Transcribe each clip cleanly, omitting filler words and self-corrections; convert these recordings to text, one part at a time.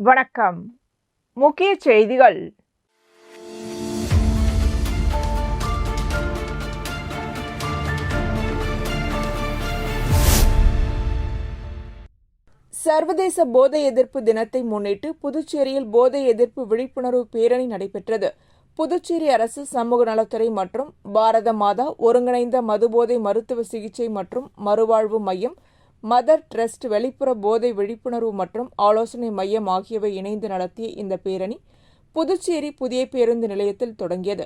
வணக்கம். முக்கிய செய்திகள். சர்வதேச போதை எதிர்ப்பு தினத்தை முன்னிட்டு புதுச்சேரியில் போதை எதிர்ப்பு விழிப்புணர்வு பேரணி நடைபெற்றது. புதுச்சேரி அரசு சமூக நலத்துறை மற்றும் பாரத மாதா ஒருங்கிணைந்த மதுபோதை மருத்துவ சிகிச்சை மற்றும் மறுவாழ்வு மையம், மதர் டிரஸ்ட், வெளிப்புற போதை விழிப்புணர்வு மற்றும் ஆலோசனை மையம் ஆகியவை இணைந்து நடத்திய இந்த பேரணி புதுச்சேரி புதிய பேருந்து நிலையத்தில் தொடங்கியது.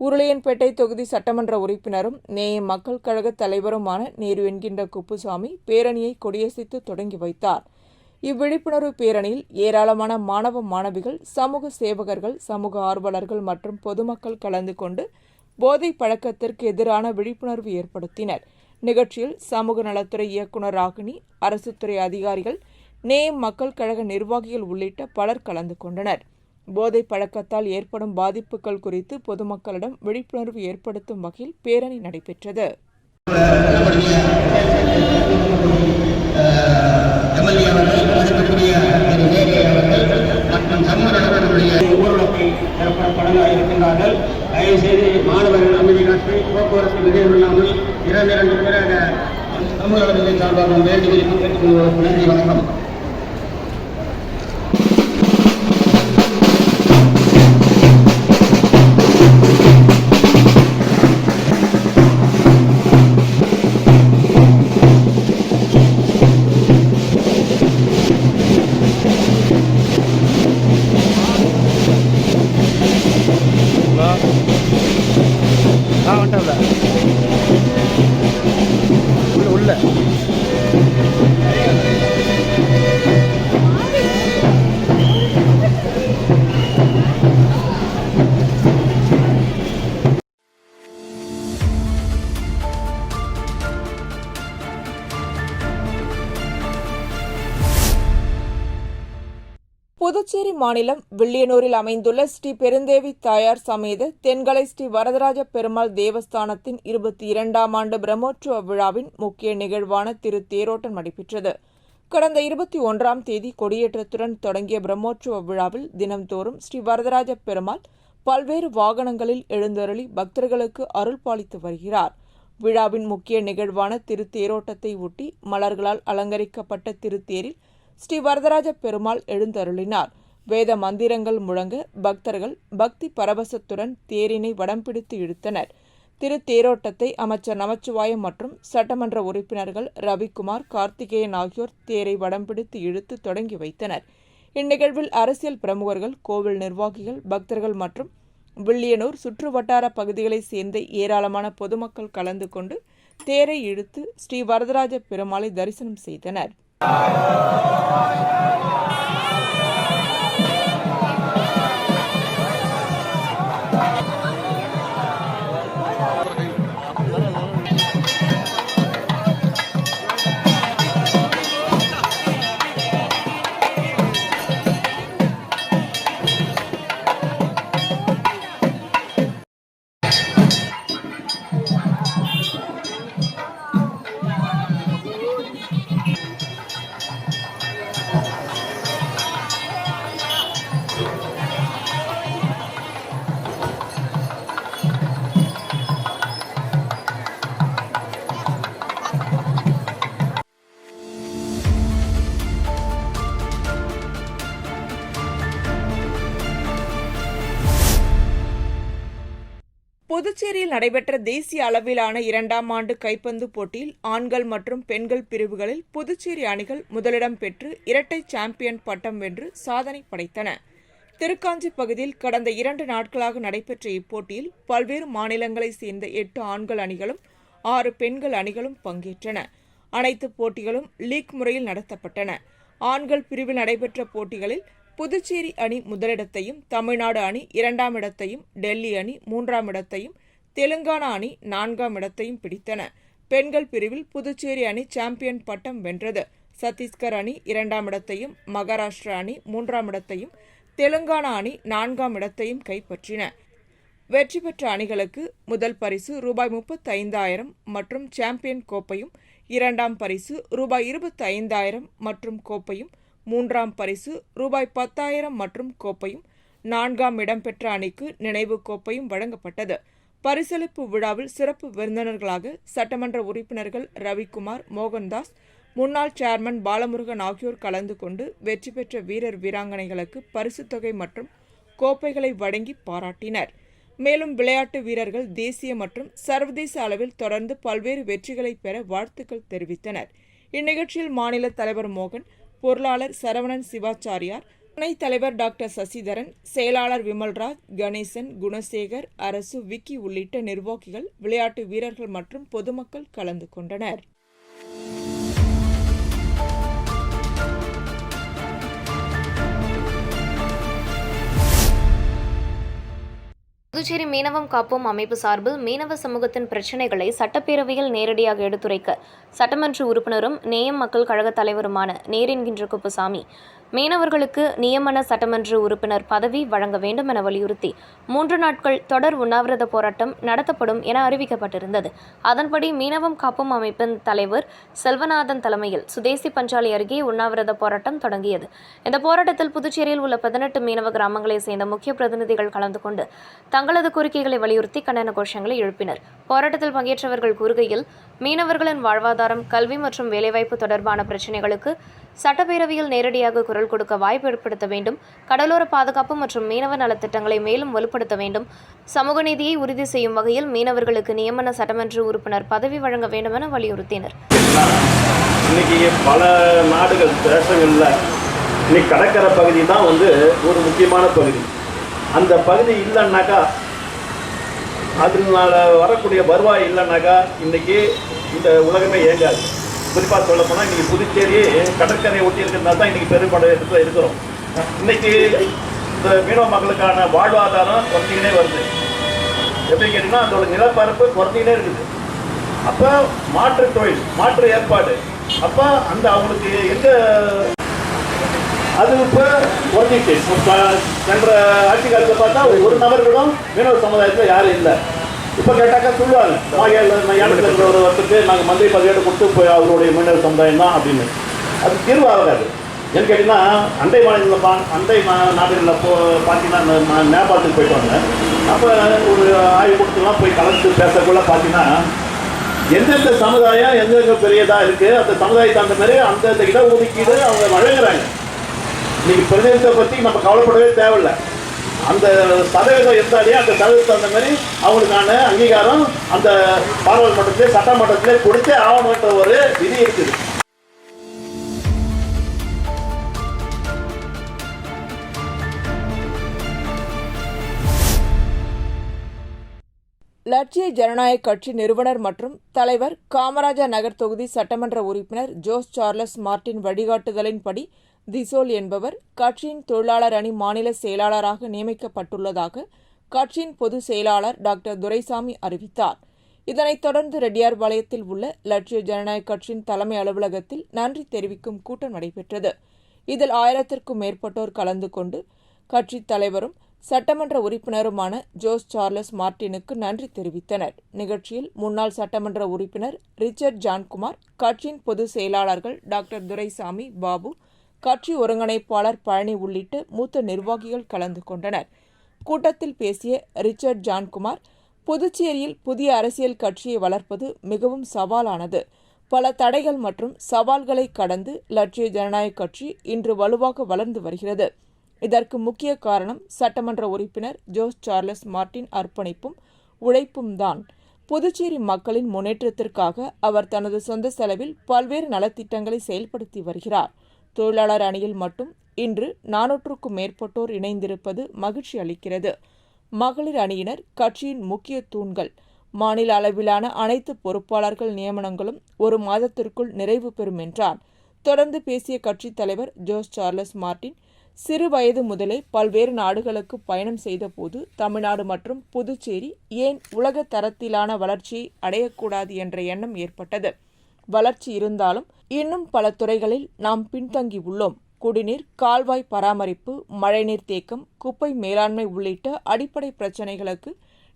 உருளையன்பேட்டை தொகுதி சட்டமன்ற உறுப்பினரும் நேயம் மக்கள் கழக தலைவருமான நேரு என்கின்ற குப்புசாமி பேரணியை கொடியசைத்து தொடங்கி வைத்தார். இவ்விழிப்புணர்வு பேரணியில் ஏராளமான மாணவ மாணவிகள், சமூக சேவகர்கள், சமூக ஆர்வலர்கள் மற்றும் பொதுமக்கள் கலந்து கொண்டு போதை பழக்கத்திற்கு எதிரான விழிப்புணர்வு ஏற்படுத்தினர். நிகழ்ச்சியில் சமூக நலத்துறை இயக்குநர் ராகினி, அரசு துறை அதிகாரிகள், நேயம் மக்கள் கழக நிர்வாகிகள் உள்ளிட்ட பலர் கலந்து கொண்டனர். போதை பழக்கத்தால் ஏற்படும் பாதிப்புகள் குறித்து பொதுமக்களிடம் விழிப்புணர்வு ஏற்படுத்தும் வகையில் பேரணி நடைபெற்றது. மாணவர்கள் அமைதி காற்று போக்குவரத்து நிகழ்வில்லாமல் 2 பேராக சமூக நலத்துறை சார்பாக வேண்டுகோள். நன்றி, வணக்கம். புதுச்சேரி மாநிலம் வில்லியனூரில் அமைந்துள்ள ஸ்ரீ பெருந்தேவி தாயார் சமேத தென்கலை ஸ்ரீ வரதராஜ பெருமாள் தேவஸ்தானத்தின் 22ஆம் ஆண்டு பிரம்மோற்சவ விழாவின் முக்கிய நிகழ்வான திருத்தேரோட்டம் நடைபெற்றது. கடந்த 21ஆம் தேதி கொடியேற்றத்துடன் தொடங்கிய பிரம்மோற்சவ விழாவில் தினம்தோறும் ஸ்ரீ வரதராஜ பெருமாள் பல்வேறு வாகனங்களில் எழுந்தருளி பக்தர்களுக்கு அருள் பாலித்து வருகிறார். விழாவின் முக்கிய நிகழ்வான திருத்தேரோட்டத்தை ஒட்டி மலர்களால் அலங்கரிக்கப்பட்ட திருத்தேரில் ஸ்ரீ வரதராஜ பெருமாள் எழுந்தருளினார். வேத மந்திரங்கள் முழங்க பக்தர்கள் பக்தி பரவசத்துடன் தேரினை வடம் பிடித்து இழுத்தனர். திருத்தேரோட்டத்தை அமைச்சர் நமச்சிவாயம் மற்றும் சட்டமன்ற உறுப்பினர்கள் ரவிக்குமார், கார்த்திகேயன் ஆகியோர் தேரை வடம் பிடித்து இழுத்து தொடங்கி வைத்தனர். இந்நிகழ்வில் அரசியல் பிரமுகர்கள், கோவில் நிர்வாகிகள், பக்தர்கள் மற்றும் வில்லியனூர் சுற்றுவட்டார பகுதிகளைச் சேர்ந்த ஏராளமான பொதுமக்கள் கலந்து கொண்டு தேரை இழுத்து ஸ்ரீ வரதராஜ பெருமாளை தரிசனம் செய்தனர். புதுச்சேரியில் நடைபெற்ற தேசிய அளவிலான 2ஆம் ஆண்டு கைப்பந்து போட்டியில் ஆண்கள் மற்றும் பெண்கள் பிரிவுகளில் புதுச்சேரி அணிகள் முதலிடம் பெற்று இரட்டை சாம்பியன் பட்டம் வென்று சாதனை படைத்தன. திருக்காஞ்சி பகுதியில் கடந்த 2 நாட்களாக நடைபெற்ற இப்போட்டியில் பல்வேறு மாநிலங்களைச் சேர்ந்த 8 ஆண்கள் அணிகளும் 6 பெண்கள் அணிகளும் பங்கேற்றன. அனைத்து போட்டிகளும் லீக் முறையில் நடத்தப்பட்டன. ஆண்கள் பிரிவில் நடைபெற்ற போட்டிகளில் புதுச்சேரி அணி முதலிடத்தையும், தமிழ்நாடு அணி 2ஆம் இடத்தையும், டெல்லி அணி 3ஆம் இடத்தையும், தெலுங்கானா அணி 4ஆம் இடத்தையும் பிடித்தன. பெண்கள் பிரிவில் புதுச்சேரி அணி சாம்பியன் பட்டம் வென்றது. சத்தீஸ்கர் அணி 2ஆம் இடத்தையும், மகாராஷ்டிரா அணி 3ஆம் இடத்தையும், தெலுங்கானா அணி 4ஆம் இடத்தையும் கைப்பற்றின. வெற்றி பெற்ற அணிகளுக்கு முதல் பரிசு ₹35,000 மற்றும் சாம்பியன் கோப்பையும், 2ஆம் பரிசு ₹25,000 மற்றும் கோப்பையும், மூன்றாம் பரிசு ரூபாய் 10,000 மற்றும் கோப்பையும், 4ஆம் இடம் பெற்ற அணிக்கு நினைவு கோப்பையும் வழங்கப்பட்டது. பரிசளிப்பு விழாவில் சிறப்பு விருந்தினர்களாக சட்டமன்ற உறுப்பினர்கள் ரவிக்குமார், மோகன்தாஸ், முன்னாள் சேர்மன் பாலமுருகன் ஆகியோர் கலந்து கொண்டு வெற்றி பெற்ற வீரர் வீராங்கனைகளுக்கு பரிசுத் தொகை மற்றும் கோப்பைகளை வழங்கி பாராட்டினர். மேலும் விளையாட்டு வீரர்கள் தேசிய மற்றும் சர்வதேச அளவில் தொடர்ந்து பல்வேறு வெற்றிகளை பெற வாழ்த்துக்கள் தெரிவித்தனர். இந்நிகழ்ச்சியில் மாநில தலைவர் மோகன், பொருளாளர் சரவணன் சிவாச்சாரியார், துணைத் தலைவர் டாக்டர் சசிதரன், செயலாளர் விமல்ராஜ், கணேசன், குணசேகர், அரசு, விக்கி உள்ளிட்ட நிர்வாகிகள், விளையாட்டு வீரர்கள் மற்றும் பொதுமக்கள் கலந்து கொண்டனர். புதுச்சேரி மீனவம் காப்போம் அமைப்பு சார்பில் மீனவ சமூகத்தின் பிரச்சினைகளை சட்டப்பேரவையில் நேரடியாக எடுத்துரைக்க சட்டமன்ற உறுப்பினரும் நேயம் மக்கள் கழக தலைவருமான நேரென்கின்ற குப்புசாமி மீனவர்களுக்கு நியமன சட்டமன்ற உறுப்பினர் பதவி வழங்க வேண்டும் என வலியுறுத்தி 3 நாட்கள் தொடர் உண்ணாவிரத போராட்டம் நடத்தப்படும் என அறிவிக்கப்பட்டிருந்தது. அதன்படி மீனவம் காப்போம் அமைப்பின் தலைவர் செல்வநாதன் தலைமையில் சுதேசி பஞ்சாலை அருகே உண்ணாவிரத போராட்டம் தொடங்கியது. இந்த போராட்டத்தில் புதுச்சேரியில் உள்ள 18 மீனவ கிராமங்களைச் சேர்ந்த முக்கிய பிரதிநிதிகள் கலந்து கொண்டு தங்களது கோரிக்கைகளை வலியுறுத்தி கண்டன கோஷங்களை எழுப்பினர். போராட்டத்தில் பங்கேற்றவர்கள் கூறுகையில், மீனவர்களின் வாழ்வாதாரம், கல்வி மற்றும் வேலைவாய்ப்பு தொடர்பான பிரச்சினைகளுக்கு சட்டப்பேரவையில் நேரடியாக குரல் கொடுக்க வாய்ப்பு ஏற்படுத்த வேண்டும், கடலோர பாதுகாப்பு மற்றும் மீனவ நலத்திட்டங்களை மேலும் வலுப்படுத்த வேண்டும், சமூக நீதியை உறுதி செய்யும் வகையில் மீனவர்களுக்கு நியமன சட்டமன்ற உறுப்பினர் பதவி வழங்க வேண்டும் என வலியுறுத்தினர். இன்னைக்கு பல நாடுகள் தேசங்களில் இன்னைக்கு கடற்கரை பகுதி தான் ஒரு முக்கியமான பகுதி. அந்த பகுதி இல்லைன்னாக்கா, அதனால வரக்கூடிய வருவாய் இல்லைன்னாக்கா இன்னைக்கு இந்த உலகமே இயங்காது. குறிப்பாக சொல்ல போனால் இன்றைக்கி புதுச்சேரி கடற்கரையை ஒட்டி இருக்கிறதுனால தான் இன்றைக்கி பெரும்பாடு இடத்துல இருக்கிறோம். இன்றைக்கி இந்த மீனவ மக்களுக்கான வாழ்வாதாரம் குறைஞ்சிக்கினே வருது. எப்படி கேட்டிங்கன்னா அதோட நிலப்பரப்பு குறைஞ்சிக்கினே இருக்குது. அப்போ மாற்று தொழில், மாற்று ஏற்பாடு, அப்போ அந்த அவங்களுக்கு எங்கே அது இப்போ குறைஞ்சிட்டு சென்ற ஆட்சி காலத்தில் பார்த்தா ஒரு நபர்களும் மீனவ சமுதாயத்தில் யாரும் இல்லை. இப்போ கேட்டாக்கா சொல்லுவாங்க, யானத்தில் இருக்கிற ஒரு வருஷத்துக்கு நாங்கள் மந்திரி பதவியோடு கொடுத்து போய் அவருடைய மீனவ சமுதாயம் தான் அப்படின்னு. அது தீர்வு ஆகாது. ஏன்னு கேட்டிங்கன்னா அண்டை நாடுகளில் பார்த்தீங்கன்னா நான் நேபாளத்துக்கு போயிட்டு வந்தேன். அப்போ ஒரு ஆய்வு கொடுத்துலாம் போய் கலந்து பேசக்குள்ள பார்த்தீங்கன்னா எந்தெந்த சமுதாயம் எந்தெந்த பெரியதாக இருக்குது அந்த சமுதாயத்தை அந்த மாதிரி அந்தந்த இட ஒதுக்கீடு அவங்க வழங்குறாங்க. இன்னைக்கு பிரதேசத்தை பற்றி நம்ம கவலைப்படவே தேவையில்லை. அந்த சதவீதம் இருந்தாலே அந்த சதவீதத்தை அந்த மாதிரி அவங்களுக்கான அங்கீகாரம் அந்த பாராளுமன்றத்திலே சட்டமன்றத்திலே கொடுத்தே ஆகணுன்ற ஒரு விதி இருக்குது. லட்சிய ஜனநாயக கட்சி நிறுவனர் மற்றும் தலைவர் காமராஜர் நகர் தொகுதி சட்டமன்ற உறுப்பினர் ஜோஸ் சார்லஸ் மார்டின் வழிகாட்டுதலின்படி திசோல் என்பவர் கட்சியின் தொழிலாளர் அணி மாநில செயலாளராக நியமிக்கப்பட்டுள்ளதாக கட்சியின் பொதுச் செயலாளர் டாக்டர் துரைசாமி அறிவித்தார். இதனைத் தொடர்ந்து ரெட்டியார்பாளையத்தில் உள்ள லட்சிய ஜனநாயக கட்சியின் தலைமை அலுவலகத்தில் நன்றி தெரிவிக்கும் கூட்டம் நடைபெற்றது. இதில் 1000க்கும் மேற்பட்டோர் கலந்து கொண்டு கட்சித் தலைவரும் சட்டமன்ற உறுப்பினருமான ஜோஸ் சார்லஸ் மார்டினுக்கு நன்றி தெரிவித்தனர். நிகழ்ச்சியில் முன்னாள் சட்டமன்ற உறுப்பினர் ரிச்சர்ட் ஜான்குமார், கட்சியின் பொதுச் செயலாளர்கள் டாக்டர் துரைசாமி, பாபு, கட்சி ஒருங்கிணைப்பாளர் பழனி உள்ளிட்ட மூத்த நிர்வாகிகள் கலந்து கொண்டனர். கூட்டத்தில் பேசிய ரிச்சர்ட் ஜான்குமார், புதுச்சேரியில் புதிய அரசியல் கட்சியை வளர்ப்பது மிகவும் சவாலானது. பல தடைகள் மற்றும் சவால்களை கடந்து லட்சிய ஜனநாயக கட்சி இன்று வலுவாக வளர்ந்து வருகிறது. இதற்கு முக்கிய காரணம் சட்டமன்ற உறுப்பினர் ஜோஸ் சார்லஸ் மார்டின் அர்ப்பணிப்பும் உழைப்பும் தான். புதுச்சேரி மக்களின் முன்னேற்றத்திற்காக அவர் தனது சொந்த செலவில் பல்வேறு நலத்திட்டங்களை செயல்படுத்தி வருகிறார். தொழிலாளர் அணியில் மட்டும் இன்று 400க்கும் மேற்பட்டோர் இணைந்திருப்பது மகிழ்ச்சி அளிக்கிறது. மகளிர் அணியினர் கட்சியின் முக்கிய தூண்கள். மாநில அளவிலான அனைத்து பொறுப்பாளர்கள் நியமனங்களும் 1 மாதத்திற்குள் நிறைவு பெறும் என்றார். தொடர்ந்து பேசிய கட்சித் தலைவர் ஜோஸ் சார்லஸ் மார்டின், சிறு வயது முதலே பல்வேறு நாடுகளுக்கு பயணம் செய்தபோது தமிழ்நாடு மற்றும் புதுச்சேரி ஏன் உலக தரத்திலான வளர்ச்சியை அடையக்கூடாது என்ற எண்ணம் ஏற்பட்டது. வளர்ச்சி இருந்தாலும் இன்னும் பல துறைகளில் நாம் பின்தங்கி உள்ளோம். குடிநீர், கால்வாய் பராமரிப்பு, மழைநீர் தேக்கம், குப்பை மேலாண்மை உள்ளிட்ட அடிப்படை பிரச்சினைகளுக்கு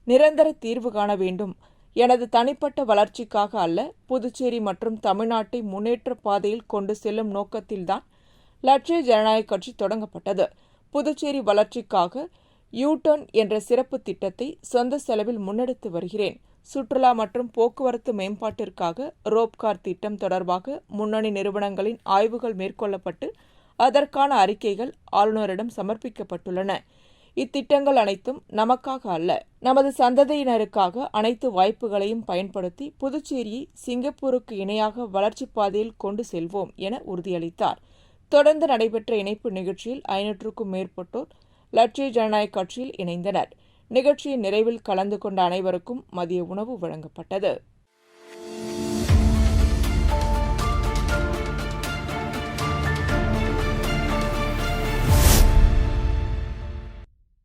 நிரந்தர தீர்வு காண வேண்டும். எனது தனிப்பட்ட வளர்ச்சிக்காக அல்ல, புதுச்சேரி மற்றும் தமிழ்நாட்டை முன்னேற்ற பாதையில் கொண்டு செல்லும் நோக்கத்தில்தான் லட்சிய ஜனநாயக கட்சி தொடங்கப்பட்டது. புதுச்சேரி வளர்ச்சிக்காக யூடர்ன் என்ற சிறப்பு திட்டத்தை சொந்த செலவில் முன்னெடுத்து வருகிறேன். சுற்றுலா மற்றும் போக்குவரத்து மேம்பாட்டிற்காக ரோப்கார் திட்டம் தொடர்பாக முன்னணி நிறுவனங்களின் ஆய்வுகள் மேற்கொள்ளப்பட்டு அதற்கான அறிக்கைகள் ஆளுநரிடம் சமர்ப்பிக்கப்பட்டுள்ளன. இத்திட்டங்கள் அனைத்தும் நமக்காக அல்ல, நமது சந்ததியினருக்காக அனைத்து வாய்ப்புகளையும் பயன்படுத்தி புதுச்சேரியை சிங்கப்பூருக்கு இணையாக வளர்ச்சிப் பாதையில் கொண்டு செல்வோம் என உறுதியளித்தார். தொடர்ந்து நடைபெற்ற இணைப்பு நிகழ்ச்சியில் 500க்கும் மேற்பட்டோர் லட்சிய ஜனநாயக கட்சியில் இணைந்தனர். நிகழ்ச்சியின் நிறைவில் கலந்து கொண்ட அனைவருக்கும் மதிய உணவு வழங்கப்பட்டது.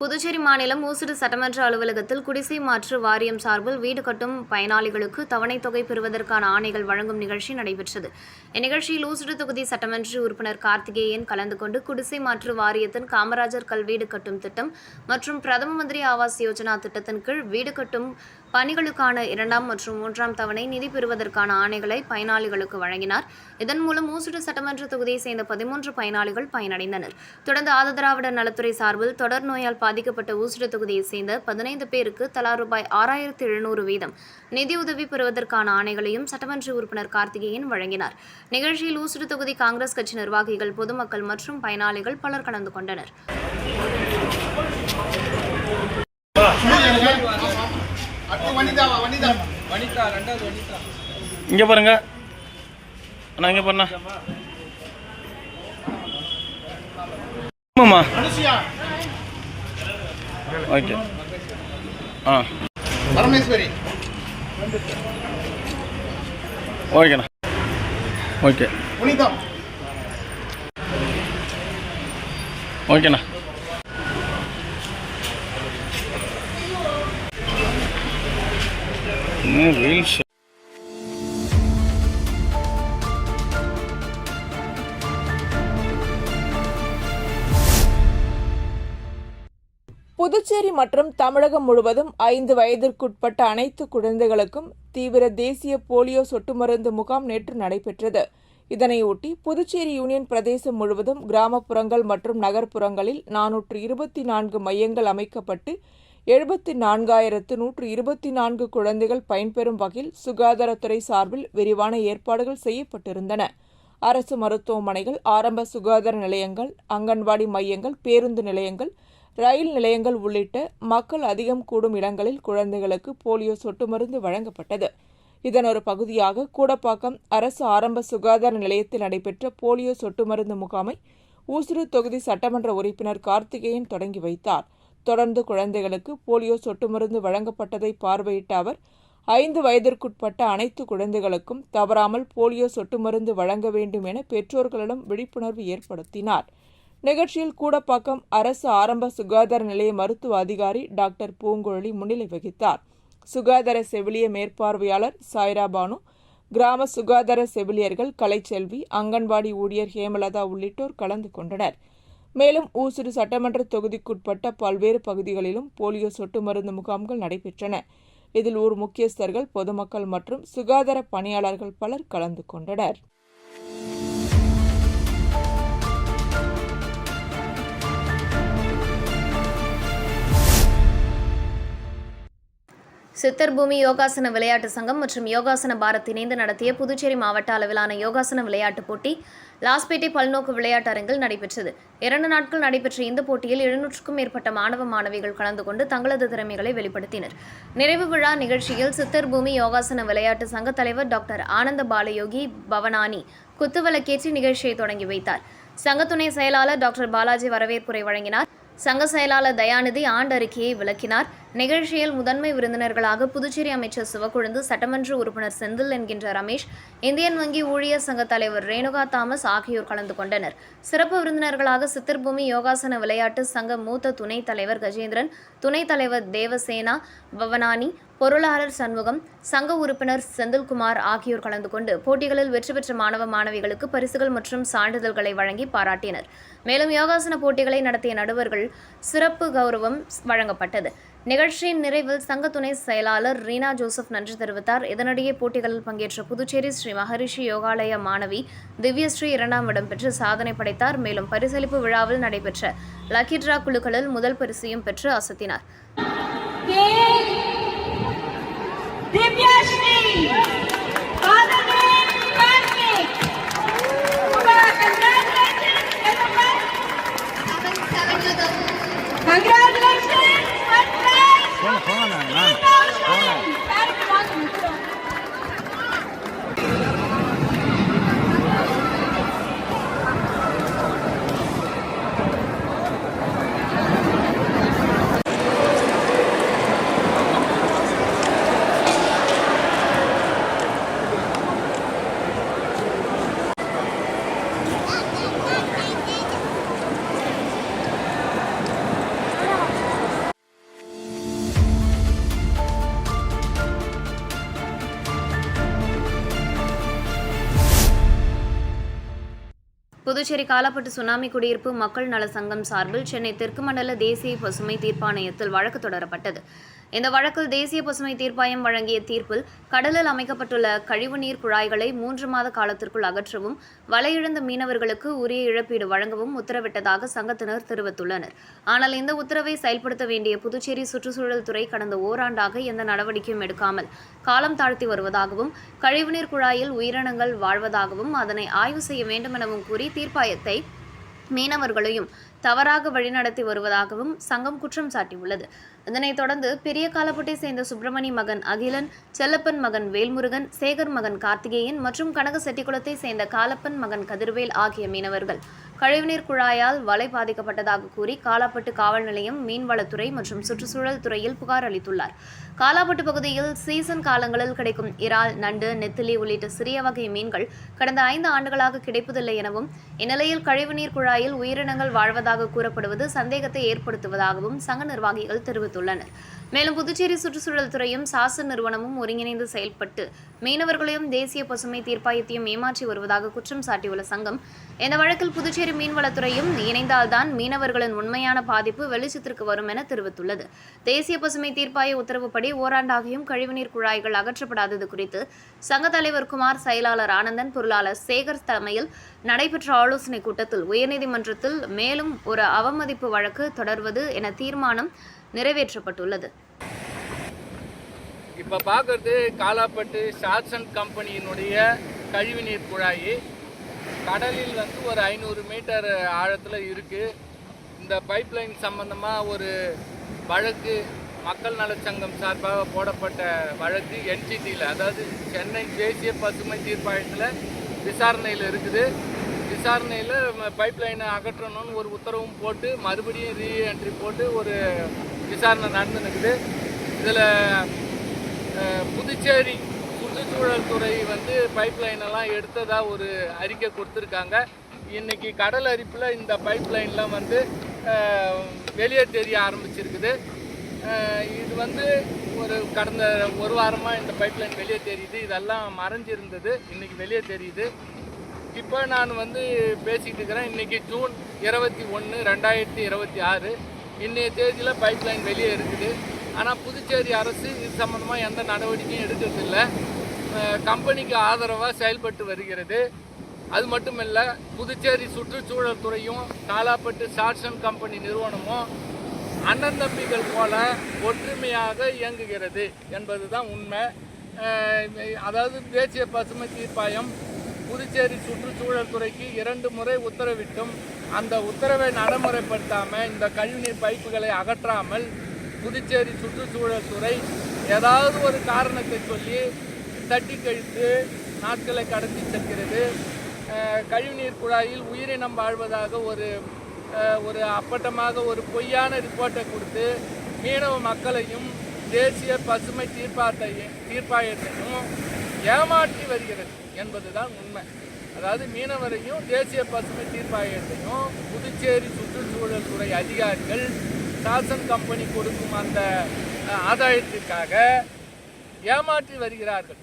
புதுச்சேரி மாநிலம் ஊசுடு சட்டமன்ற அலுவலகத்தில் குடிசை மாற்று வாரியம் சார்பில் வீடு கட்டும் பயனாளிகளுக்கு தவணைத் தொகை பெறுவதற்கான ஆணைகள் வழங்கும் நிகழ்ச்சி நடைபெற்றது. இந்நிகழ்ச்சியில் ஊசுடு தொகுதி சட்டமன்ற உறுப்பினர் கார்த்திகேயன் கலந்து கொண்டு குடிசை மாற்று வாரியத்தின் காமராஜர் கல்வீடு கட்டும் திட்டம் மற்றும் பிரதம மந்திரி ஆவாஸ் யோஜனா திட்டத்தின் கீழ் வீடு கட்டும் பணிகளுக்கான 2ஆம் மற்றும் 3ஆம் தவணை நிதி பெறுவதற்கான ஆணைகளை பயனாளிகளுக்கு வழங்கினார். இதன் மூலம் ஊசுடு சட்டமன்ற தொகுதியை சேர்ந்த 13 பயனாளிகள் பயனடைந்தனர். தொடர்ந்து ஆதிதிராவிடர் நலத்துறை சார்பில் தொடர் நோயால் பாதிக்கப்பட்ட ஊசுடு தொகுதியை சேர்ந்த 15 பேருக்கு தலா ரூபாய் 6700 வீதம் நிதியுதவி பெறுவதற்கான ஆணைகளையும் சட்டமன்ற உறுப்பினர் கார்த்திகேயன் வழங்கினார். நிகழ்ச்சியில் ஊசுடு தொகுதி காங்கிரஸ் கட்சி நிர்வாகிகள், பொதுமக்கள் மற்றும் பயனாளிகள் பலர் கலந்து கொண்டனர். இங்கே பாருங்க அண்ணா, இங்கே பாருண்ணா. ஆமாம்மா, ஓகே. பரமேஸ்வரி, ஓகேண்ணா, ஓகே. புனிதம், ஓகேண்ணா. ரீல்ஸ் புதுச்சேரி மற்றும் தமிழகம் முழுவதும் 5 வயதிற்குட்பட்ட அனைத்து குழந்தைகளுக்கும் தீவிர தேசிய போலியோ சொட்டு மருந்து முகாம் நேற்று நடைபெற்றது. இதனையொட்டி புதுச்சேரி யூனியன் பிரதேசம் முழுவதும் கிராமப்புறங்கள் மற்றும் நகர்ப்புறங்களில் 424 மையங்கள் அமைக்கப்பட்டு 74,124 குழந்தைகள் பயன்பெறும் வகையில் சுகாதாரத்துறை சார்பில் விரிவான ஏற்பாடுகள் செய்யப்பட்டிருந்தன. அரசு மருத்துவமனைகள், ஆரம்ப சுகாதார நிலையங்கள், அங்கன்வாடி மையங்கள், பேருந்து நிலையங்கள், ரயில் நிலையங்கள் உள்ளிட்ட மக்கள் அதிகம் கூடும் இடங்களில் குழந்தைகளுக்கு போலியோ சொட்டு மருந்து வழங்கப்பட்டது. இதன் ஒரு பகுதியாக கூடப்பாக்கம் அரசு ஆரம்ப சுகாதார நிலையத்தில் நடைபெற்ற போலியோ சொட்டு மருந்து முகாமை ஊசுடு தொகுதி சட்டமன்ற உறுப்பினர் கார்த்திகேயன் தொடங்கி வைத்தார். தொடர்ந்து குழந்தைகளுக்கு போலியோ சொட்டு மருந்து வழங்கப்பட்டதை பார்வையிட்ட அவர் 5 வயதிற்குட்பட்ட அனைத்து குழந்தைகளுக்கும் தவறாமல் போலியோ சொட்டு மருந்து வழங்க வேண்டும் என பெற்றோர்களிடம் விழிப்புணர்வு ஏற்படுத்தினார். நிகழ்ச்சியில் கூடப்பாக்கம் அரசு ஆரம்ப சுகாதார நிலைய மருத்துவ அதிகாரி டாக்டர் பூங்குழலி முன்னிலை வகித்தார். சுகாதார செவிலிய மேற்பார்வையாளர் சாய்ரா பானு, கிராம சுகாதார செவிலியர்கள் கலைச்செல்வி, அங்கன்வாடி ஊழியர் ஹேமலதா உள்ளிட்டோர் கலந்து கொண்டனர். மேலும் ஊசுடு சட்டமன்ற தொகுதிக்குட்பட்ட பல்வேறு பகுதிகளிலும் போலியோ சொட்டு மருந்து முகாம்கள் நடைபெற்றன. இதில் ஊர் முக்கியஸ்தர்கள், பொதுமக்கள் மற்றும் சுகாதார பணியாளர்கள் பலர் கலந்து கொண்டனர். சித்தர் பூமி யோகாசன விளையாட்டு சங்கம் மற்றும் யோகாசன பாரத் இணைந்து நடத்திய புதுச்சேரி மாவட்ட அளவிலான யோகாசன விளையாட்டுப் போட்டி லாஸ்பேட்டை பல்நோக்கு விளையாட்டு அரங்கில் நடைபெற்றது. 2 நாட்கள் நடைபெற்ற இந்த போட்டியில் 700க்கும் மேற்பட்ட மாணவ மாணவிகள் கலந்து கொண்டு தங்களது திறமைகளை வெளிப்படுத்தினர். நிறைவு விழா நிகழ்ச்சியில் சித்தர் பூமி யோகாசன விளையாட்டு சங்க தலைவர் டாக்டர் ஆனந்த பாலயோகி பவனானி குத்துவிளக்கேற்றி நிகழ்ச்சியை தொடங்கி வைத்தார். சங்க துணை செயலாளர் டாக்டர் பாலாஜி வரவேற்புரை வழங்கினார். சங்க செயலாளர் தயாநிதி ஆண்டு அறிக்கையை விளக்கினார். நிகழ்ச்சியில் முதன்மை விருந்தினர்களாக புதுச்சேரி அமைச்சர் சிவக்கொழுந்து, சட்டமன்ற உறுப்பினர் செந்தில் என்கின்ற ரமேஷ், இந்தியன் வங்கி ஊழியர் சங்க தலைவர் ரேணுகா தாமஸ் ஆகியோர் கலந்து கொண்டனர். சிறப்பு விருந்தினர்களாக சித்தர்பூமி யோகாசன விளையாட்டு சங்க மூத்த துணைத் தலைவர் கஜேந்திரன், துணைத் தலைவர் தேவசேனா பவனானி, பொருளாளர் சண்முகம், சங்க உறுப்பினர் செந்தில்குமார் ஆகியோர் கலந்து கொண்டு போட்டிகளில் வெற்றி பெற்ற மாணவ மாணவிகளுக்கு பரிசுகள் மற்றும் சான்றிதழ்களை வழங்கி பாராட்டினர். மேலும் யோகாசன போட்டிகளை நடத்திய நடுவர்கள் சிறப்பு கௌரவம் வழங்கப்பட்டது. நிகழ்ச்சியின் நிறைவில் சங்க துணை செயலாளர் ரீனா ஜோசப் நன்றி தெரிவித்தார். இதனிடையே போட்டிகளில் பங்கேற்ற புதுச்சேரி ஸ்ரீ மகரிஷி யோகாலய மாணவி திவ்யஸ்ரீ 2ஆம் இடம் பெற்று சாதனை படைத்தார். மேலும் பரிசளிப்பு விழாவில் நடைபெற்ற லக்கி டிரா குழுக்களில் முதல் பரிசையும் பெற்று அசத்தினார். புதுச்சேரி காலாப்பட்டு சுனாமி குடியிருப்பு மக்கள் நல சங்கம் சார்பில் சென்னை தெற்கு மண்டல தேசிய பசுமை தீர்ப்பாணையத்தில் வழக்கு தொடரப்பட்டது. இந்த வழக்கில் தேசிய பசுமை தீர்ப்பாயம் வழங்கிய தீர்ப்பில் கடலில் அமைக்கப்பட்டுள்ள கழிவுநீர் குழாய்களை 3 மாத காலத்திற்குள் அகற்றவும், வலையிழந்த மீனவர்களுக்கு உரிய இழப்பீடு வழங்கவும் உத்தரவிட்டதாக சங்கத்தினர் தெரிவித்துள்ளனர். ஆனால் இந்த உத்தரவை செயல்படுத்த வேண்டிய புதுச்சேரி சுற்றுச்சூழல் துறை கடந்த ஓராண்டாக எந்த நடவடிக்கையும் எடுக்காமல் காலம் தாழ்த்தி வருவதாகவும், கழிவுநீர் குழாயில் உயிரினங்கள் வாழ்வதாகவும் அதனை ஆய்வு செய்ய வேண்டும் எனவும் கூறி தீர்ப்பாயத்தை மீனவர்களையும் தவறாக வழிநடத்தி வருவதாகவும் சங்கம் குற்றம் சாட்டியுள்ளது. இதனைத் தொடர்ந்து பெரிய காலப்பட்டை சேர்ந்த சுப்பிரமணி மகன் அகிலன், செல்லப்பன் மகன் வேல்முருகன், சேகர் மகன் கார்த்திகேயன் மற்றும் கனக செட்டிக்குளத்தை சேர்ந்த காலப்பன் மகன் கதிர்வேல் ஆகிய மீனவர்கள் கழிவுநீர் குழாயால் வலை பாதிக்கப்பட்டதாக கூறி காலாப்பட்டு காவல் நிலையம், மீன்வளத்துறை மற்றும் சுற்றுச்சூழல் துறையில் புகார் அளித்துள்ளார். காலாப்பட்டு பகுதியில் சீசன் காலங்களில் கிடைக்கும் இறால், நண்டு, நெத்திலி உள்ளிட்ட சிறிய வகை மீன்கள் கடந்த 5 ஆண்டுகளாக கிடைப்பதில்லை எனவும், இந்நிலையில் கழிவுநீர் குழாயில் உயிரினங்கள் வாழ்வதாக கூறப்படுவது சந்தேகத்தை ஏற்படுத்துவதாகவும் சங்க நிர்வாகிகள் தெரிவித்துள்ளனர். மேலும் புதுச்சேரி சுற்றுச்சூழல் துறையும் சாசன் நிறுவனமும் ஒருங்கிணைந்து செயல்பட்டு மீனவர்களையும் தேசிய பசுமை தீர்ப்பாயத்தையும் ஏமாற்றி வருவதாக குற்றம் சாட்டியுள்ள சங்கம், இந்த வழக்கில் புதுச்சேரி மீன்வளத்துறையும் இணைந்தால்தான் மீனவர்களின் உண்மையான பாதிப்பு வெளிச்சத்திற்கு வரும் என தெரிவித்துள்ளது. தேசிய பசுமை தீர்ப்பாய உத்தரவுப்படி ஓராண்டாகியும் கழிவுநீர் குழாய்கள் அகற்றப்படாதது குறித்து சங்க தலைவர் குமார், செயலாளர் ஆனந்தன், பொருளாளர் சேகர் தலைமையில் நடைபெற்ற ஆலோசனைக் கூட்டத்தில் உயர்நீதிமன்றத்தில் மேலும் ஒரு அவமதிப்பு வழக்கு தொடர்வது என தீர்மானம் நிறைவேற்றப்பட்டுள்ளது. இப்போ பார்க்குறது காலாப்பட்டு சாட்சன் கம்பெனியினுடைய கழிவுநீர் குழாய் கடலில் ஒரு 500 மீட்டர் ஆழத்தில் இருக்குது. இந்த பைப்லைன் சம்பந்தமாக ஒரு வழக்கு மக்கள் நலச்சங்கம் சார்பாக போடப்பட்ட வழக்கு என்ஜிடியில், அதாவது சென்னை தேசிய பசுமை தீர்ப்பாயத்தில் விசாரணையில் இருக்குது. விசாரணையில் பைப்லைனை அகற்றணும்னு ஒரு உத்தரவும் போட்டு மறுபடியும் ரீஎன்ட்ரி போட்டு ஒரு விசாரணை நடந்துனுக்குது. இதில் புதுச்சேரி சுற்றுச்சூழல் துறை பைப்லைனெல்லாம் எடுத்ததாக ஒரு அறிக்கை கொடுத்துருக்காங்க. இன்றைக்கி கடல் அரிப்பில் இந்த பைப்லைன்லாம் வெளியே தெரிய ஆரம்பிச்சிருக்குது. இது ஒரு கடந்த ஒரு வாரமாக இந்த பைப்லைன் வெளியே தெரியுது. இதெல்லாம் மறைஞ்சிருந்தது, இன்றைக்கி வெளியே தெரியுது. இப்போ நான் பேசிகிட்டு இருக்கிறேன். இன்றைக்கி ஜூன் 21, 2026 இன்றைய தேதியில் பைப்லைன் வெளியே இருக்குது. ஆனால் புதுச்சேரி அரசு இது சம்மந்தமாக எந்த நடவடிக்கையும் எடுக்கிறதில்லை. கம்பெனிக்கு ஆதரவாக செயல்பட்டு வருகிறது. அது மட்டும் இல்லை, புதுச்சேரி சுற்றுச்சூழல் துறையும் காலாப்பட்டு சாட்சன் கம்பெனி நிறுவனமும் அண்ணன் தம்பிகள் போல ஒற்றுமையாக இயங்குகிறது என்பது தான் உண்மை. அதாவது தேசிய பசுமை தீர்ப்பாயம் புதுச்சேரி சுற்றுச்சூழல் துறைக்கு 2 முறை உத்தரவிட்டும் அந்த உத்தரவை நடைமுறைப்படுத்தாமல் இந்த கழிவுநீர் பைப்புகளை அகற்றாமல் புதுச்சேரி சுற்றுச்சூழல் துறை ஏதாவது ஒரு காரணத்தை சொல்லி தட்டி கழித்து நாட்களை கடத்தி செல்கிறது. கழிவுநீர் குழாயில் உயிரினம் வாழ்வதாக ஒரு அப்பட்டமாக ஒரு பொய்யான ரிப்போர்ட்டை கொடுத்து மீனவ மக்களையும் தேசிய பசுமை தீர்ப்பாயத்தையும் ஏமாற்றி வருகிறது என்பதுதான் உண்மை. அதாவது மீனவரையும் தேசிய பசுமை தீர்ப்பாயத்தையும் புதுச்சேரி சுற்றுச்சூழல் துறை அதிகாரிகள் சாசன் கம்பெனி கொடுக்கும் அந்த ஆதாயத்திற்காக ஏமாற்றி வருகிறார்கள்.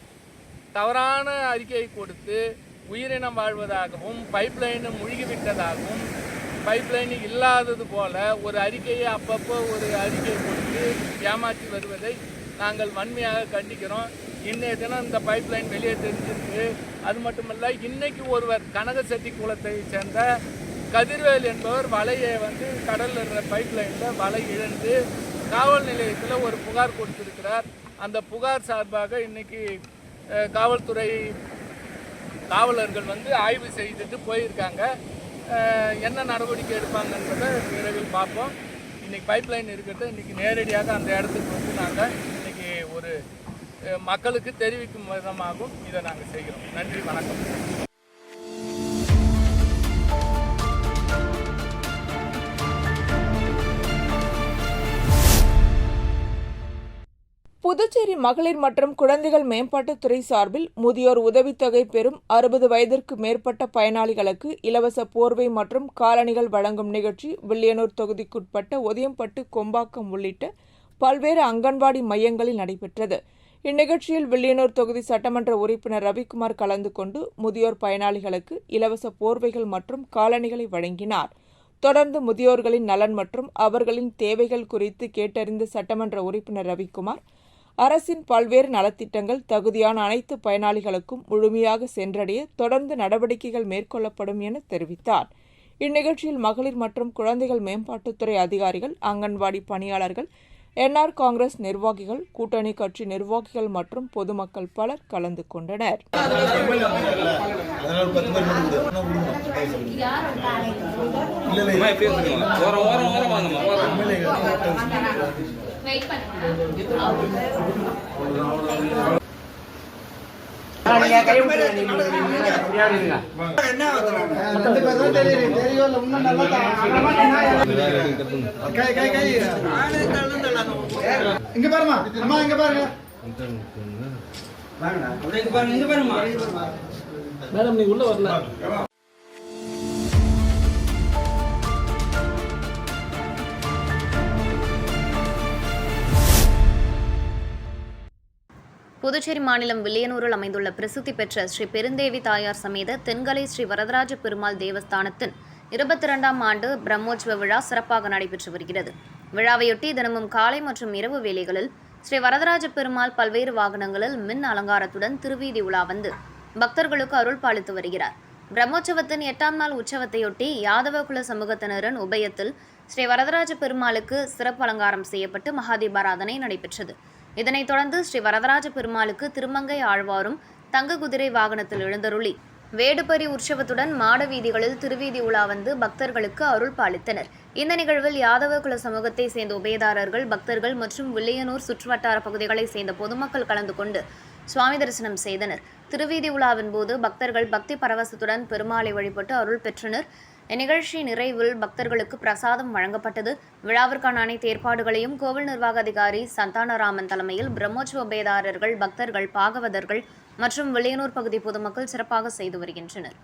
தவறான அறிக்கையை கொடுத்து உயிரினம் வாழ்வதாகவும் பைப்லைன் முழுகிவிட்டதாகவும் பைப்லைன் இல்லாதது போல ஒரு அறிக்கையை அப்பப்போ ஒரு அறிக்கை கொடுத்து ஏமாற்றி வருவதை நாங்கள் வன்மையாக கண்டிக்கிறோம். இன்றைய தினம் இந்த பைப்லைன் வெளியே தெரிஞ்சிருக்கு. அது மட்டுமல்ல, இன்னைக்கு ஒருவர் கனகசெட்டி குளத்தை சேர்ந்த கதிர்வேல் என்பவர் வலையை கடலில் இருக்கிற பைப்லைனில் வலை இழந்து காவல் நிலையத்தில் ஒரு புகார் கொடுத்திருக்கிறார். அந்த புகார் சார்பாக இன்னைக்கு காவல்துறை காவலர்கள் ஆய்வு செய்துட்டு போயிருக்காங்க. என்ன நடவடிக்கை எடுப்பாங்கன்றதை விரைவில் பார்ப்போம். இன்றைக்கி பைப்லைன் இருக்கிறது இன்றைக்கி நேரடியாக அந்த இடத்துக்கு நாங்கள் இன்றைக்கி ஒரு மக்களுக்கு தெரிவிக்கும் விதமாகவும் இதை நாங்கள் செய்கிறோம். நன்றி, வணக்கம். புதுச்சேரி மகளிர் மற்றும் குழந்தைகள் மேம்பாட்டுத்துறை சார்பில் முதியோர் உதவித்தொகை பெறும் 60 வயதிற்கு மேற்பட்ட பயனாளிகளுக்கு இலவச போர்வை மற்றும் காலணிகள் வழங்கும் நிகழ்ச்சி வில்லியனூர் தொகுதிக்குட்பட்ட ஒதியம்பட்டு, கொம்பாக்கம் உள்ளிட்ட பல்வேறு அங்கன்வாடி மையங்களில் நடைபெற்றது. இந்நிகழ்ச்சியில் வில்லியனூர் தொகுதி சட்டமன்ற உறுப்பினர் ரவிக்குமார் கலந்து கொண்டு முதியோர் பயனாளிகளுக்கு இலவச போர்வைகள் மற்றும் காலணிகளை வழங்கினார். தொடர்ந்து முதியோர்களின் நலன் மற்றும் அவர்களின் தேவைகள் குறித்து கேட்டறிந்த சட்டமன்ற உறுப்பினர் ரவிக்குமார், அரசின் பல்வேறு நலத்திட்டங்கள் தகுதியான அனைத்து பயனாளிகளுக்கும் முழுமையாக சென்றடைய தொடர்ந்து நடவடிக்கைகள் மேற்கொள்ளப்படும் என தெரிவித்தார். இந்நிகழ்ச்சியில் மகளிர் மற்றும் குழந்தைகள் மேம்பாட்டுத்துறை அதிகாரிகள், அங்கன்வாடி பணியாளர்கள், என்ஆர் காங்கிரஸ் நிர்வாகிகள், கூட்டணி கட்சி நிர்வாகிகள் மற்றும் பொதுமக்கள் பலர் கலந்து கொண்டனர். இங்க பாருமா, அம்மா இங்க பாருங்க மேடம், நீ உள்ள வரல. புதுச்சேரி மாநிலம் வில்லியனூரில் அமைந்துள்ள பிரசித்தி பெற்ற ஸ்ரீ பெருந்தேவி தாயார் சமேத தென்கலை ஸ்ரீ வரதராஜ பெருமாள் தேவஸ்தானத்தின் 22ஆம் ஆண்டு பிரம்மோற்சவ விழா சிறப்பாக நடைபெற்று வருகிறது. விழாவையொட்டி தினமும் காலை மற்றும் இரவு வேளைகளில் ஸ்ரீ வரதராஜ பெருமாள் பல்வேறு வாகனங்களில் மின் அலங்காரத்துடன் திருவீதி உலா வந்து பக்தர்களுக்கு அருள் பாலித்து வருகிறார். பிரம்மோற்சவத்தின் 8ஆம் நாள் உற்சவத்தையொட்டி யாதவ குல சமூகத்தினரின் உபயத்தில் ஸ்ரீ வரதராஜ பெருமாளுக்கு சிறப்பு அலங்காரம் செய்யப்பட்டு மகாதீபாராதனை நடைபெற்றது. இதனைத் தொடர்ந்து ஸ்ரீ வரதராஜ பெருமாளுக்கு திருமங்கை ஆழ்வாரும் தங்க குதிரை வாகனத்தில் எழுந்தருளி வேடுபரி உற்சவத்துடன் மாட வீதிகளில் திருவீதி உலா வந்து பக்தர்களுக்கு அருள் பாலித்தனர். இந்த நிகழ்வில் யாதவ குல சமூகத்தை சேர்ந்த உபயதாரர்கள், பக்தர்கள் மற்றும் வில்லியனூர் சுற்றுவட்டார பகுதிகளை சேர்ந்த பொதுமக்கள் கலந்து கொண்டு சுவாமி தரிசனம் செய்தனர். திருவீதி உலாவின் போது பக்தர்கள் பக்தி பரவசத்துடன் பெருமாளை வழிபட்டு அருள் பெற்றனர். இந்நிகழ்ச்சி நிறைவில் பக்தர்களுக்கு பிரசாதம் வழங்கப்பட்டது. விழாவிற்கான அனைத்து ஏற்பாடுகளையும் கோவில் நிர்வாக அதிகாரி சந்தானராமன் தலைமையில் பிரம்மோற்சவ உபயதாரர்கள், பக்தர்கள், பாகவதர்கள் மற்றும் வில்லியனூர் பகுதி பொதுமக்கள் சிறப்பாக செய்து வருகின்றனர்.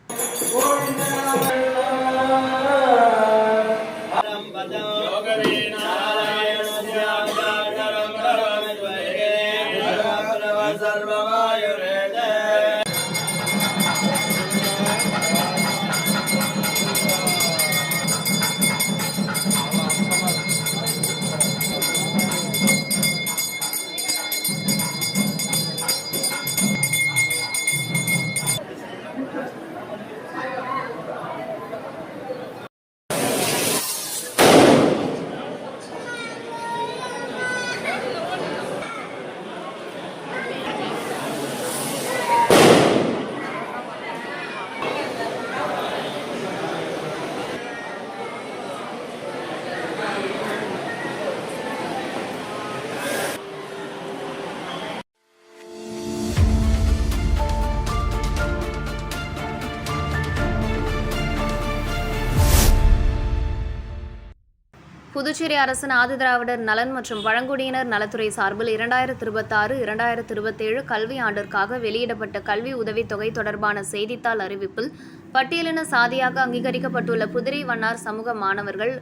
புதுச்சேரி அரசின் ஆதிதிராவிடர் நலன் மற்றும் பழங்குடியினர் நலத்துறை சார்பில் 2026-2027 கல்வி ஆண்டிற்காக வெளியிடப்பட்ட கல்வி உதவித்தொகை தொடர்பான செய்தித்தாள் அறிவிப்பில் பட்டியலின சாதியாக அங்கீகரிக்கப்பட்டுள்ள புதிரை வண்ணார் சமூக மாணவர்கள்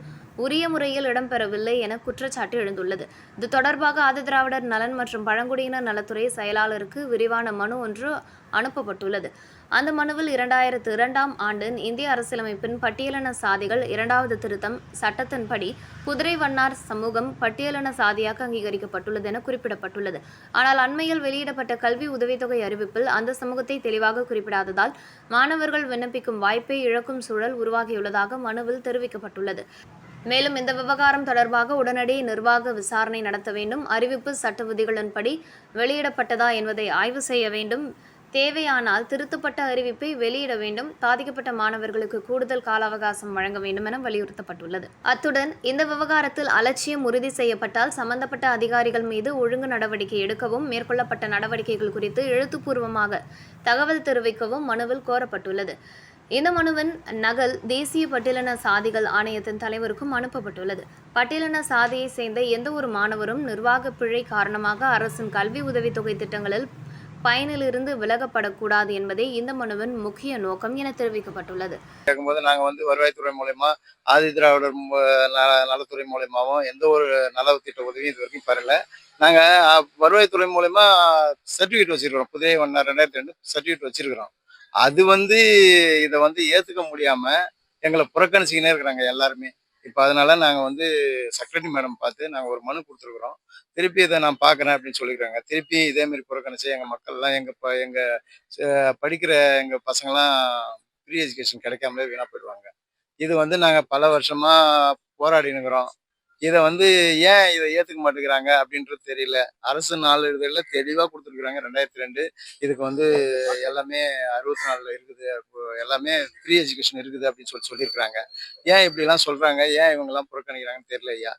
உரிய முறையில் இடம்பெறவில்லை என குற்றச்சாட்டு எழுந்துள்ளது. இது தொடர்பாக ஆதிதிராவிடர் நலன் மற்றும் பழங்குடியினர் நலத்துறை செயலாளருக்கு விரிவான மனு ஒன்று அனுப்பப்பட்டுள்ளது. அந்த மனுவில் 2002ஆம் ஆண்டின் இந்திய அரசியலமைப்பின் பட்டியலின சாதிகள் 2வது திருத்தம் சட்டத்தின்படி குதிரை வண்ணார் சமூகம் பட்டியலின சாதியாக அங்கீகரிக்கப்பட்டுள்ளது என குறிப்பிடப்பட்டுள்ளது. ஆனால் அண்மையில் வெளியிடப்பட்ட கல்வி உதவித்தொகை அறிவிப்பில் அந்த சமூகத்தை தெளிவாக குறிப்பிடாததால் மாணவர்கள் விண்ணப்பிக்கும் வாய்ப்பை இழக்கும் சூழல் உருவாகியுள்ளதாக மனுவில் தெரிவிக்கப்பட்டுள்ளது. மேலும் இந்த விவகாரம் தொடர்பாக உடனடி நிர்வாக விசாரணை நடத்த வேண்டும், அறிவிப்பு சட்ட விதிகளின்படி வெளியிடப்பட்டதா என்பதை ஆய்வு செய்ய வேண்டும், தேவையானால் திருத்தப்பட்ட அறிவிப்பை வெளியிட வேண்டும், பாதிக்கப்பட்ட மாணவர்களுக்கு கூடுதல் கால அவகாசம் வழங்க வேண்டும் என வலியுறுத்தப்பட்டுள்ளது. அத்துடன் இந்த விவகாரத்தில் அலட்சியம் உறுதி செய்யப்பட்டால் சம்பந்தப்பட்ட அதிகாரிகள் மீது ஒழுங்கு நடவடிக்கை எடுக்கவும், மேற்கொள்ளப்பட்ட நடவடிக்கைகள் குறித்து எழுத்துப்பூர்வமாக தகவல் தெரிவிக்கவும் மனுவில் கோரப்பட்டுள்ளது. இந்த மனுவின் நகல் தேசிய பட்டியலின சாதிகள் ஆணையத்தின் தலைவருக்கும் அனுப்பப்பட்டுள்ளது. பட்டியலின சாதியை சேர்ந்த எந்த ஒரு மாணவரும் நிர்வாக பிழை காரணமாக அரசின் கல்வி உதவித்தொகை திட்டங்களில் பயனிலிருந்து விலகப்படக்கூடாது என்பதே இந்த மனுவின் முக்கிய நோக்கம் என தெரிவிக்கப்பட்டுள்ளது. கேட்கும்போது நாங்கள் வருவாய்த்துறை மூலயமா ஆதிதிராவிடர் நலத்துறை மூலயமாவும் எந்த ஒரு நலத்திட்ட உதவியும் இது வரைக்கும் பெறல. நாங்கள் வருவாய்த்துறை மூலயமா சர்டிஃபிகேட் வச்சிருக்கிறோம், புதிய 2002 சர்டிஃபிகேட் வச்சிருக்கிறோம். அது இதை ஏற்றுக்க முடியாம எங்களை புறக்கணிச்சிக்கினே இருக்கிறாங்க எல்லாருமே. இப்போ அதனால நாங்கள் செக்ரட்டரி மேடம் பார்த்து நாங்கள் ஒரு மனு கொடுத்துருக்குறோம். திருப்பி இதை நான் பார்க்குறேன் அப்படின்னு சொல்லிக்கிறாங்க. திருப்பி இதேமாரி புறக்கணிச்சு எங்கள் மக்கள்லாம் எங்கள் படிக்கிற எங்கள் பசங்கள்லாம் ஃப்ரீ எஜுகேஷன் கிடைக்காமலே வீணாக போயிடுவாங்க. இது நாங்கள் பல வருஷமாக போராடினுக்கிறோம். இதை ஏன் இதை ஏற்றுக்க மாட்டேங்கிறாங்க அப்படின்றது தெரியல. அரசு நாளிதழில் தெளிவாக கொடுத்துருக்குறாங்க 2002 இதுக்கு எல்லாமே 64 இருக்குது, எல்லாமே ஃப்ரீ எஜுகேஷன் இருக்குது அப்படின்னு சொல்லியிருக்கிறாங்க. ஏன் இப்படிலாம் சொல்கிறாங்க, ஏன் இவங்கெல்லாம் புறக்கணிக்கிறாங்கன்னு தெரியல ஐயா.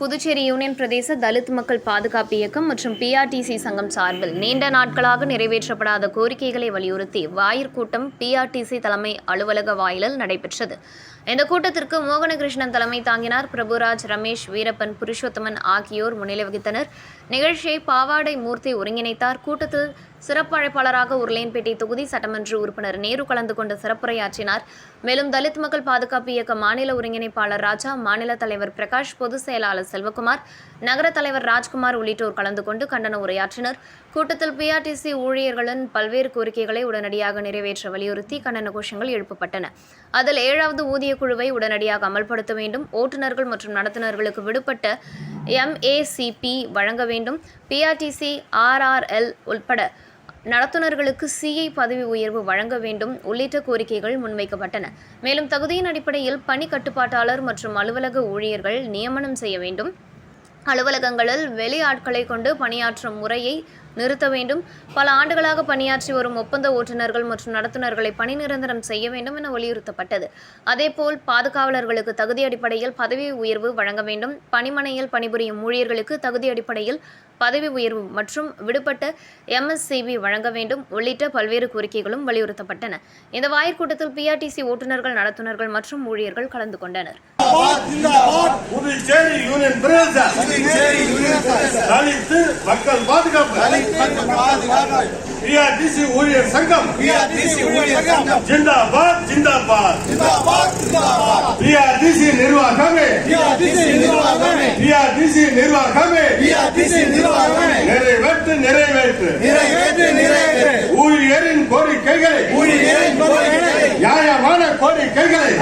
புதுச்சேரி யூனியன் பிரதேச தலித் மக்கள் பாதுகாப்பு இயக்கம் மற்றும் PRTC சங்கம் சார்பில் நீண்ட நாட்களாக நிறைவேற்றப்படாத கோரிக்கைகளை வலியுறுத்தி வாயிற் கூட்டம் PRTC தலைமை அலுவலக வாயிலில் நடைபெற்றது. இந்த கூட்டத்திற்கு மோகனகிருஷ்ணன் தலைமை தாங்கினார். பிரபுராஜ், ரமேஷ், வீரப்பன், புருஷோத்தமன் ஆகியோர் முன்னிலை வகித்தனர். நிகழ்ச்சியை பாவாடை மூர்த்தி ஒருங்கிணைத்தார். கூட்டத்தில் சிறப்பு அழைப்பாளராக உருளையன்பேட்டை தொகுதி சட்டமன்ற உறுப்பினர் நேரு கலந்து கொண்டு சிறப்புரையாற்றினார். மேலும் தலித் மக்கள் பாதுகாப்பு இயக்க மாநில ஒருங்கிணைப்பாளர் ராஜா, மாநில தலைவர் பிரகாஷ், பொதுச் செயலாளர் செல்வகுமார், நகர தலைவர் ராஜ்குமார் உள்ளிட்டோர் கலந்து கொண்டு கண்டன உரையாற்றினர். கூட்டத்தில் PRTC ஊழியர்களின் பல்வேறு கோரிக்கைகளை உடனடியாக நிறைவேற்ற வலியுறுத்தி கண்டன கோஷங்கள் எழுப்பப்பட்டன. அதில் 7வது ஊதிய குழுவை உடனடியாக அமல்படுத்த வேண்டும், ஓட்டுநர்கள் மற்றும் நடத்துனர்களுக்கு விடுபட்ட MACP வழங்க வேண்டும், PRTC RRL உட்பட நடத்துனர்களுக்கு CI பதவி உயர்வு வழங்க வேண்டும் உள்ளிட்ட கோரிக்கைகள் முன்வைக்கப்பட்டன. மேலும் தகுதியின் அடிப்படையில் பணி கட்டுப்பாட்டாளர் மற்றும் அலுவலக ஊழியர்கள் நியமனம் செய்ய வேண்டும், அலுவலகங்களில் வெளி ஆட்களை கொண்டு பணியாற்றும் முறையை நிறுத்த வேண்டும், பல ஆண்டுகளாக பணியாற்றி வரும் ஒப்பந்த ஓட்டுநர்கள் மற்றும் நடத்துனர்களை பணி நிரந்தரம் செய்ய வேண்டும் என வலியுறுத்தப்பட்டது. அதேபோல் பாதுகாவலர்களுக்கு தகுதி அடிப்படையில் பதவி உயர்வு வழங்க வேண்டும், பணிமனையில் பணிபுரியும் ஊழியர்களுக்கு தகுதி அடிப்படையில் பதவி உயர்வு மற்றும் விடுபட்ட MSCB வழங்க வேண்டும் உள்ளிட்ட பல்வேறு கோரிக்கைகளும் வலியுறுத்தப்பட்டன. இந்த வாயிற்கூட்டத்தில் PRTC ஓட்டுநர்கள், நடத்துனர்கள் மற்றும் ஊழியர்கள் கலந்து கொண்டனர். புதுச்சேரி யூனியன் மக்கள் பாதுகாப்பு PRTC ஊழியர் சங்கம் ஜிந்தாபாத் ஜிந்தாபாத். PRTC நிர்வாகமே நிறைவேற்று நிறைவேற்று ஊழியரின் கோரிக்கைகளை நியாயமான கோரிக்கைகளை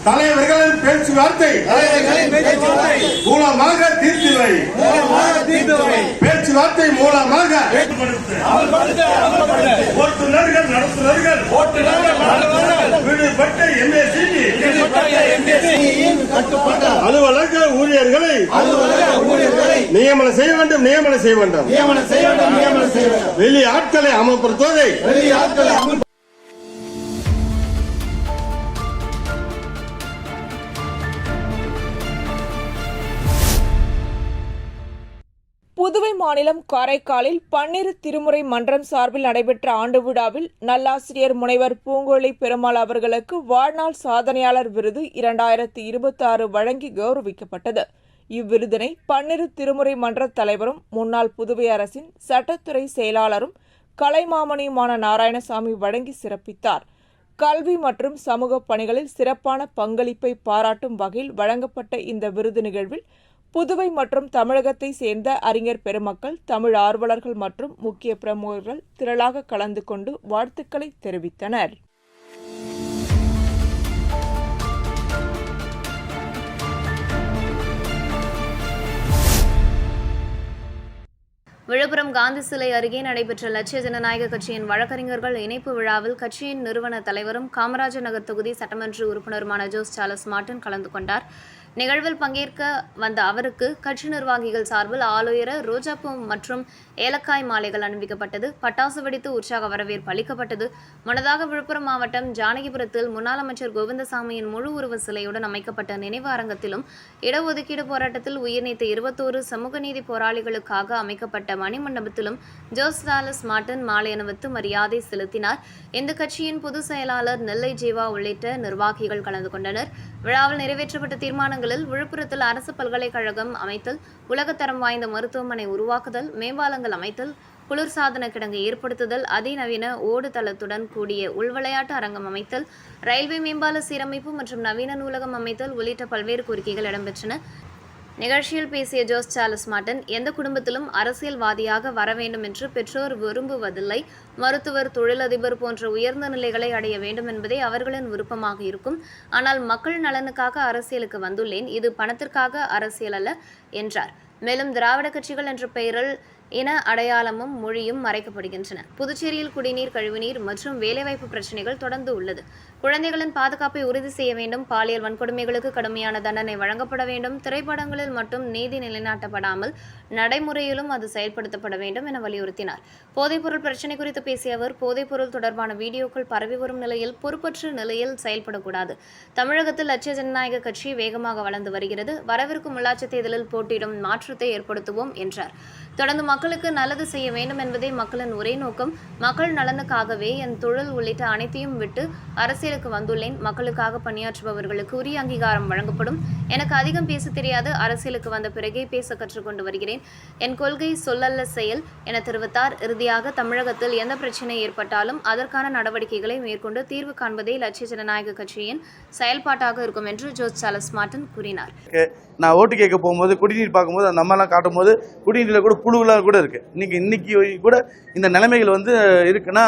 தலைவர்களின் பேச்சுவார்த்தை மூலமாக தீர்த்து வை. பேச்சுவார்த்தை மூலமாக ஓட்டுநர்கள் நடத்துனர்கள் விடுபட்ட MACP அலுவலக ஊழியர்களை நியமனம் செய்ய வேண்டும், நியமனம் செய்ய வேண்டும். வெளி ஆட்களை அமல்படுத்துவதை புதுவை மாநிலம் காரைக்காலில் பன்னிரு திருமுறை மன்றம் சார்பில் நடைபெற்ற ஆண்டு விழாவில் நல்லாசிரியர் முனைவர் பூங்கொழி பெருமாள் அவர்களுக்கு வாழ்நாள் சாதனையாளர் விருது 2026 வழங்கி கௌரவிக்கப்பட்டது. இவ்விருதினை பன்னிரு திருமுறை மன்ற தலைவரும் முன்னாள் புதுவை அரசின் சட்டத்துறை செயலாளரும் கலைமாமணியுமான நாராயணசாமி வழங்கி சிறப்பித்தார். கல்வி மற்றும் சமூக பணிகளில் சிறப்பான பங்களிப்பை பாராட்டும் வகையில் வழங்கப்பட்ட இந்த விருது நிகழ்வில் புதுவை மற்றும் தமிழகத்தை சேர்ந்த அறிஞர் பெருமக்கள், தமிழ் ஆர்வலர்கள் மற்றும் முக்கிய பிரமுகர்கள் திரளாக கலந்து கொண்டு வாழ்த்துக்களை தெரிவித்தனர். விழுப்புரம் காந்தி சிலை அருகே நடைபெற்ற லட்சிய ஜனநாயக கட்சியின் வழக்கறிஞர்கள் இணைப்பு விழாவில் கட்சியின் நிறுவன தலைவரும் காமராஜர் நகர் தொகுதி சட்டமன்ற உறுப்பினருமான ஜோஸ் சார்லஸ் மார்ட்டின் கலந்து கொண்டார். நிகழ்வில் பங்கேற்க வந்த அவருக்கு கட்சி நிர்வாகிகள் சார்பில் ஆளுயர ரோஜாப்பூ மற்றும் ஏலக்காய் மாலைகள் அணிவிக்கப்பட்டது. பட்டாசு வெடித்து உற்சாக வரவேற்பு அளிக்கப்பட்டது. முன்னதாக விழுப்புரம் மாவட்டம் ஜானகிபுரத்தில் முன்னாள் அமைச்சர் கோவிந்தசாமியின் முழு உருவ சிலையுடன் அமைக்கப்பட்ட நினைவு அரங்கத்திலும் இடஒதுக்கீடு போராட்டத்தில் உயிர்நீத்த 21 சமூக நீதி போராளிகளுக்காக அமைக்கப்பட்ட மணிமண்டபத்திலும் ஜோஸ் சார்லஸ் மார்ட்டின் மாலை அணிவித்து மரியாதை செலுத்தினார். இந்த கட்சியின் பொதுச் செயலாளர் நெல்லை ஜீவா உள்ளிட்ட நிர்வாகிகள் கலந்து கொண்டனர். விழாவில் நிறைவேற்றப்பட்ட தீர்மானங்களில் விழுப்புரத்தில் அரசு பல்கலைக்கழகம் அமைத்தல், உலகத்தரம் வாய்ந்த மருத்துவமனை உருவாக்குதல், மேம்பாலங்கள் அமைத்தல், குளிர்சாதன கிடங்கு ஏற்படுத்துதல், அதிநவீன ஓடுதளத்துடன் கூடிய உள்விளையாட்டு அரங்கம் அமைத்தல், ரயில்வே மேம்பால சீரமைப்பு மற்றும் நவீன நூலகம் அமைத்தல் உள்ளிட்ட பல்வேறு கோரிக்கைகள் இடம்பெற்றன. நிகழ்ச்சியில் பேசிய ஜோஸ் சார்லஸ் மார்ட்டின், எந்த குடும்பத்திலும் அரசியல்வாதியாக வர வேண்டும் என்று பெற்றோர் விரும்புவதில்லை. மருத்துவர், தொழிலதிபர் போன்ற உயர்ந்த நிலைகளை அடைய வேண்டும் என்பதே அவர்களின் விருப்பமாக இருக்கும். ஆனால் மக்கள் நலனுக்காக அரசியலுக்கு வந்துள்ளேன். இது பணத்திற்காக அரசியல் அல்ல என்றார். மேலும் திராவிட கட்சிகள் என்ற பெயரில் இன அடையாளமும் மொழியும் மறைக்கப்படுகின்றன. புதுச்சேரியில் குடிநீர், கழிவுநீர் மற்றும் வேலைவாய்ப்பு பிரச்சினைகள் தொடர்ந்து உள்ளது. குழந்தைகளின் பாதுகாப்பை உறுதி செய்ய வேண்டும். பாலியல் வன்கொடுமைகளுக்கு கடுமையான தண்டனை வழங்கப்பட வேண்டும். திரைப்படங்களில் மட்டும் நீதி நிலைநாட்டப்படாமல் நடைமுறையிலும் அது செயல்படுத்தப்பட வேண்டும் என வலியுறுத்தினார். போதைப்பொருள் பிரச்சினை குறித்து பேசிய அவர், போதைப்பொருள் தொடர்பான வீடியோக்கள் பரவி வரும் நிலையில் பொறுப்பற்ற நிலையில் செயல்படக்கூடாது. தமிழகத்தில் லட்சிய ஜனநாயக கட்சி வேகமாக வளர்ந்து வருகிறது. வரவிருக்கும் உள்ளாட்சி தேர்தலில் போட்டியிடும் மாற்றத்தை ஏற்படுத்துவோம் என்றார். தொடர்ந்து மக்களுக்கு நல்லது செய்ய வேண்டும் என்பதே மக்களின் ஒரே நோக்கம். மக்கள் நலனுக்காகவே என் தொழில் உள்ளிட்ட அனைத்தையும் விட்டு அரசியலுக்கு வந்துள்ளேன். மக்களுக்காக பணியாற்றுபவர்களுக்கு உரிய அங்கீகாரம் வழங்கப்படும். எனக்கு அதிகம் பேச தெரியாது. அரசியலுக்கு வந்த பிறகே பேச கற்றுக்கொண்டு வருகிறேன். என் கொள்கை சொல்லல்ல செயல் என தெரிவித்தார். இறுதியாக, தமிழகத்தில் எந்த பிரச்சனை ஏற்பட்டாலும் அதற்கான நடவடிக்கைகளை மேற்கொண்டு தீர்வு காண்பதே லட்சிய ஜனநாயக கட்சியின் செயல்பாட்டாக இருக்கும் என்று ஜோஸ் சார்லஸ் மார்ட்டின் கூறினார். நான் ஓட்டு கேட்க போகும்போது குடிநீர் பார்க்கும்போது அந்த அம்மாலாம் காட்டும் போது குடிநீரில் கூட புழுவெல்லாம் கூட இருக்குது. இன்னைக்கு கூட இந்த நிலைமைகள் இருக்குன்னா